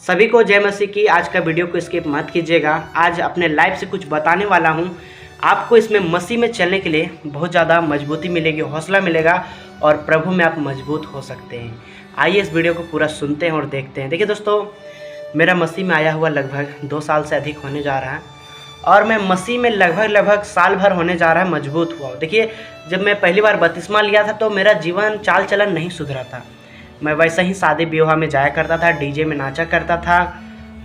सभी को जय मसीह की। आज का वीडियो को स्किप मत कीजिएगा। आज अपने लाइफ से कुछ बताने वाला हूँ। आपको इसमें मसीह में चलने के लिए बहुत ज़्यादा मजबूती मिलेगी, हौसला मिलेगा और प्रभु में आप मजबूत हो सकते हैं। आइए इस वीडियो को पूरा सुनते हैं और देखते हैं। देखिए दोस्तों, मेरा मसीह में आया हुआ लगभग 2 साल से अधिक होने जा रहा है और मैं मसीह में लगभग साल भर होने जा रहा है मजबूत हुआ। देखिए, जब मैं पहली बार बपतिस्मा लिया था तो मेरा जीवन चाल चलन नहीं सुधरा था। मैं वैसे ही शादी विवाह में जाया करता था, डीजे में नाचा करता था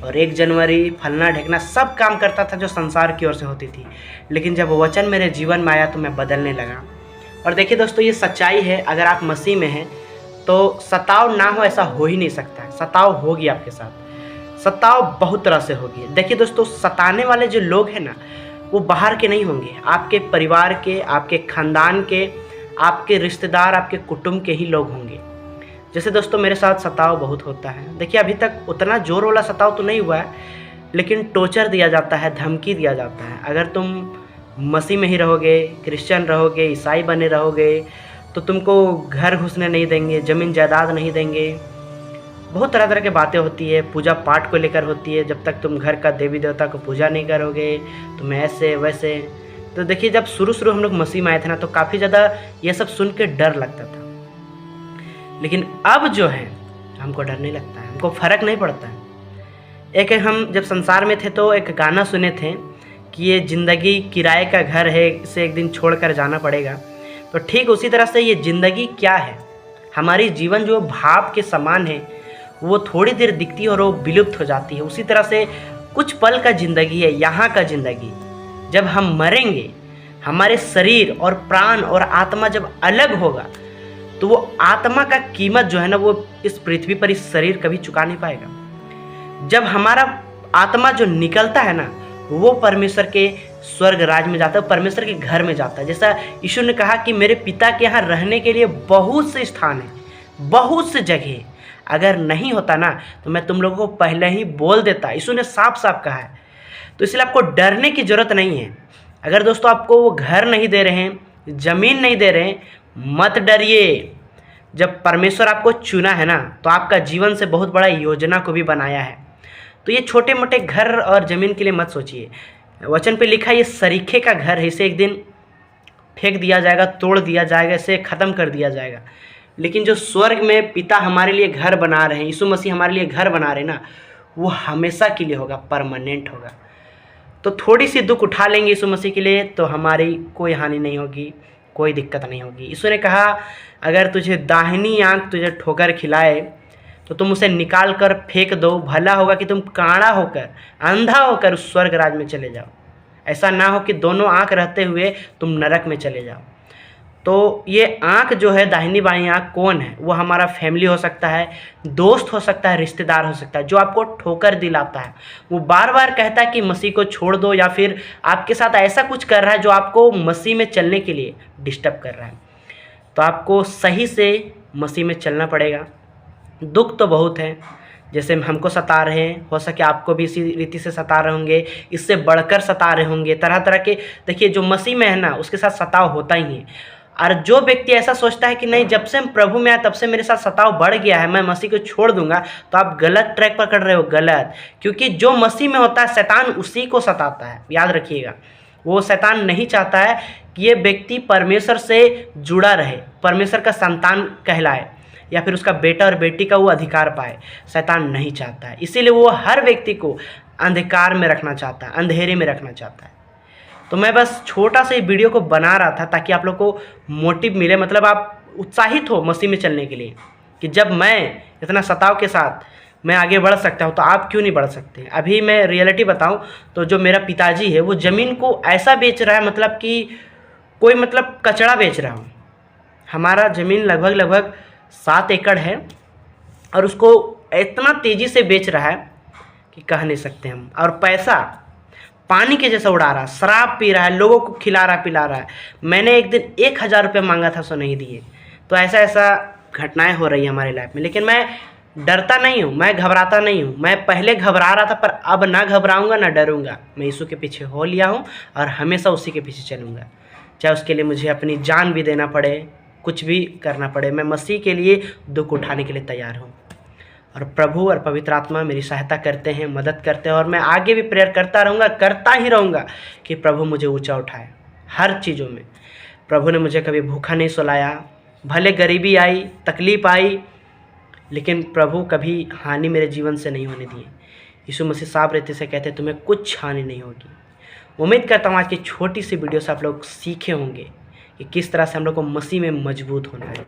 और 1 जनवरी फलना ढेकना सब काम करता था जो संसार की ओर से होती थी। लेकिन जब वचन मेरे जीवन में आया तो मैं बदलने लगा। और देखिए दोस्तों, ये सच्चाई है। अगर आप मसीह में हैं तो सताव ना हो ऐसा हो ही नहीं सकता है। सताव होगी आपके साथ, सताव बहुत तरह से होगी। देखिए दोस्तों, सताने वाले जो लोग हैं ना, वो बाहर के नहीं होंगे, आपके परिवार के, आपके खानदान के, आपके रिश्तेदार, आपके कुटुंब के ही लोग होंगे। जैसे दोस्तों, मेरे साथ सताव बहुत होता है। देखिए, अभी तक उतना जोर वाला सताव तो नहीं हुआ है, लेकिन टॉर्चर दिया जाता है, धमकी दिया जाता है। अगर तुम मसीह में ही रहोगे, क्रिश्चियन रहोगे, ईसाई बने रहोगे तो तुमको घर घुसने नहीं देंगे, ज़मीन जायदाद नहीं देंगे। बहुत तरह की बातें होती है, पूजा पाठ को लेकर होती है। जब तक तुम घर का देवी देवता को पूजा नहीं करोगे तुम ऐसे वैसे। तो देखिए, जब शुरू हम लोग मसीह में आए थे ना, तो काफ़ी ज़्यादा ये सब सुन के डर लगता था। लेकिन अब जो है हमको डर नहीं लगता है, हमको फ़र्क नहीं पड़ता है। एक हम जब संसार में थे तो एक गाना सुने थे कि ये ज़िंदगी किराए का घर है, इसे एक दिन छोड़ कर जाना पड़ेगा। तो ठीक उसी तरह से ये ज़िंदगी क्या है, हमारी जीवन जो भाव के समान है, वो थोड़ी देर दिखती है और वो विलुप्त हो जाती है। उसी तरह से कुछ पल का ज़िंदगी है, यहाँ का ज़िंदगी। जब हम मरेंगे, हमारे शरीर और प्राण और आत्मा जब अलग होगा तो वो आत्मा का कीमत जो है ना, वो इस पृथ्वी पर इस शरीर कभी चुका नहीं पाएगा। जब हमारा आत्मा जो निकलता है ना, वो परमेश्वर के स्वर्ग राज में जाता है, परमेश्वर के घर में जाता है। जैसा यीशु ने कहा कि मेरे पिता के यहाँ रहने के लिए बहुत से स्थान है, बहुत से जगह है। अगर नहीं होता ना तो मैं तुम लोगों को पहले ही बोल देता। यीशु ने साफ साफ कहा है। तो इसलिए आपको डरने की ज़रूरत नहीं है। अगर दोस्तों आपको वो घर नहीं दे रहे हैं, ज़मीन नहीं दे रहे हैं, मत डरिए। जब परमेश्वर आपको चुना है ना, तो आपका जीवन से बहुत बड़ा योजना को भी बनाया है। तो ये छोटे मोटे घर और ज़मीन के लिए मत सोचिए। वचन पे लिखा है ये सरीखे का घर है, इसे एक दिन फेंक दिया जाएगा, तोड़ दिया जाएगा, इसे ख़त्म कर दिया जाएगा। लेकिन जो स्वर्ग में पिता हमारे लिए घर बना रहे हैं, यीशु मसीह हमारे लिए घर बना रहे हैं ना, वो हमेशा के लिए होगा, परमानेंट होगा। तो थोड़ी सी दुख उठा लेंगे यीशु मसीह के लिए तो हमारी कोई हानि नहीं होगी, कोई दिक्कत नहीं होगी। यीशु ने कहा, अगर तुझे दाहिनी आंख तुझे ठोकर खिलाए तो तुम उसे निकाल कर फेंक दो। भला होगा कि तुम कांड़ा होकर, अंधा होकर उस स्वर्ग राज में चले जाओ। ऐसा ना हो कि दोनों आंख रहते हुए तुम नरक में चले जाओ। तो ये आंख जो है, दाहिनी बाईं आंख कौन है? वो हमारा फैमिली हो सकता है, दोस्त हो सकता है, रिश्तेदार हो सकता है, जो आपको ठोकर दिलाता है। वो बार बार कहता है कि मसीह को छोड़ दो, या फिर आपके साथ ऐसा कुछ कर रहा है जो आपको मसीह में चलने के लिए डिस्टर्ब कर रहा है। तो आपको सही से मसीह में चलना पड़ेगा। दुख तो बहुत है, जैसे हमको सता रहे हैं, हो सके आपको भी इसी रीति से सता रहे होंगे, इससे बढ़कर सता रहे होंगे, तरह तरह के। देखिए, जो मसीह में है ना, उसके साथ सताव होता ही है। और जो व्यक्ति ऐसा सोचता है कि नहीं, जब से हम प्रभु में आए तब से मेरे साथ सताव बढ़ गया है, मैं मसीह को छोड़ दूंगा, तो आप गलत ट्रैक पर कर रहे हो, गलत। क्योंकि जो मसीह में होता है, शैतान उसी को सताता है, याद रखिएगा। वो शैतान नहीं चाहता है कि ये व्यक्ति परमेश्वर से जुड़ा रहे, परमेश्वर का संतान कहलाए, या फिर उसका बेटा और बेटी का वो अधिकार पाए। शैतान नहीं चाहता है, इसीलिए वो हर व्यक्ति को अंधकार में रखना चाहता है, अंधेरे में रखना चाहता है। तो मैं बस छोटा सा वीडियो को बना रहा था ताकि आप लोग को मोटिव मिले, मतलब आप उत्साहित हो मसीह में चलने के लिए, कि जब मैं इतना सताव के साथ मैं आगे बढ़ सकता हूँ तो आप क्यों नहीं बढ़ सकते। अभी मैं रियलिटी बताऊँ तो जो मेरा पिताजी है, वो ज़मीन को ऐसा बेच रहा है, मतलब कि कोई मतलब कचरा बेच रहा हूँ। हमारा ज़मीन लगभग 7 एकड़ है और उसको इतना तेज़ी से बेच रहा है कि कह नहीं सकते हम। और पैसा पानी के जैसा उड़ा रहा है, शराब पी रहा है, लोगों को खिला रहा पिला रहा है। मैंने एक दिन 1000 रुपये मांगा था, सो नहीं दिए। तो ऐसा घटनाएं हो रही है हमारी लाइफ में। लेकिन मैं डरता नहीं हूँ, मैं घबराता नहीं हूँ। मैं पहले घबरा रहा था, पर अब ना घबराऊँगा ना डरूँगा। मैं यीशु के पीछे हो लिया हूँ और हमेशा उसी के पीछे चलूँगा, चाहे उसके लिए मुझे अपनी जान भी देना पड़े, कुछ भी करना पड़े। मैं मसीह के लिए दुख उठाने के लिए तैयार हूँ। और प्रभु और पवित्र आत्मा मेरी सहायता करते हैं, मदद करते हैं, और मैं आगे भी प्रेयर करता रहूँगा, करता ही रहूँगा कि प्रभु मुझे ऊंचा उठाए हर चीज़ों में। प्रभु ने मुझे कभी भूखा नहीं सुलाया, भले गरीबी आई, तकलीफ़ आई, लेकिन प्रभु कभी हानि मेरे जीवन से नहीं होने दिए। यीशु मसीह साफ रीति से कहते हैं तुम्हें कुछ हानि नहीं होगी। उम्मीद करता हूँ आज की छोटी सी वीडियो से आप लोग सीखे होंगे कि किस तरह से हम लोग को मसीह में मजबूत होना है।